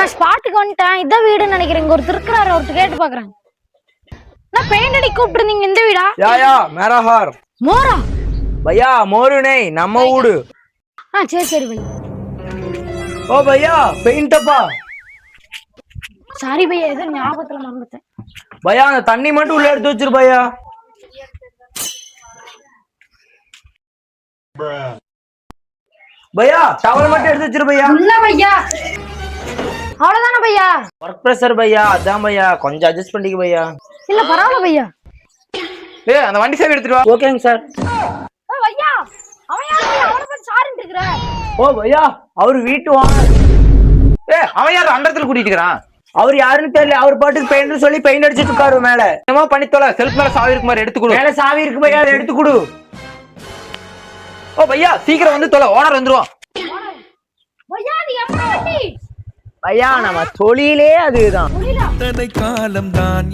நான் ஸ்பாட்டுக்கு வந்துட்டேன். இதான் வீடுன்னு நினைக்கிறேன். ஒருத்தர் இருக்கிறாரு, ஒருத்தர் கேட்டு பாக்குறேன். நான் பெயிண்ட் அடி கூப்பிட்டுருந்தீங்க இந்த வீடா? या मेरा हार மோரா भैया मोरू नहीं நம்ம ஊடு. சரி சரி பை. ஓ भैया பெயிண்ட் அப்பா. சாரி பையா, ஏதோ ஞாபகத்துல மறந்துட்டேன். भैया அந்த தண்ணி மட்டும் உள்ள எடுத்து வச்சிரு भैया. भैया டவல் மட்டும் எடுத்து வச்சிரு भैया. இல்ல பையா, அவ்வளவுதானே பையா? ஒர்க் பிரஷர் भैया, அதான் भैया கொஞ்சம் அட்ஜஸ்ட் பண்ணிக்க भैया. இல்ல பரவாயில்ல பையா. ஏய் அந்த வண்டி சேவை எடுத்துட்டு வா. ஓகேங்க சார். பையா அவன் யாரு பையா? அவனை பத்தி சாரின்னு இருக்கிற. ஓ भैया அவர் வீட்டு ஓனர். ஏய் அவன் யார் அந்த இடத்துல கூட்டிட்டு இருக்கான்? அவர் யாருன்னு தெரியல. அவர் பாட்டுக்கு பெயிண்ட் சொல்லி பெயிண்ட் அடிச்சிட்டு இருக்காரு மேல. என்னமோ பண்ணி தொலை. செல்ஃப் மேல சாவி இருக்கு மாதிரி எடுத்து கொடு. மேல சாவி இருக்கு भैया, அதை எடுத்து கொடு. ஓ பையா சீக்கிரம் வந்து தொலை, ஓனர் வந்துருவான். பையா நீ எப்ப வண்டி? भैया நம்ம தொழிலே அதுதான். புரியல. காலம் தான்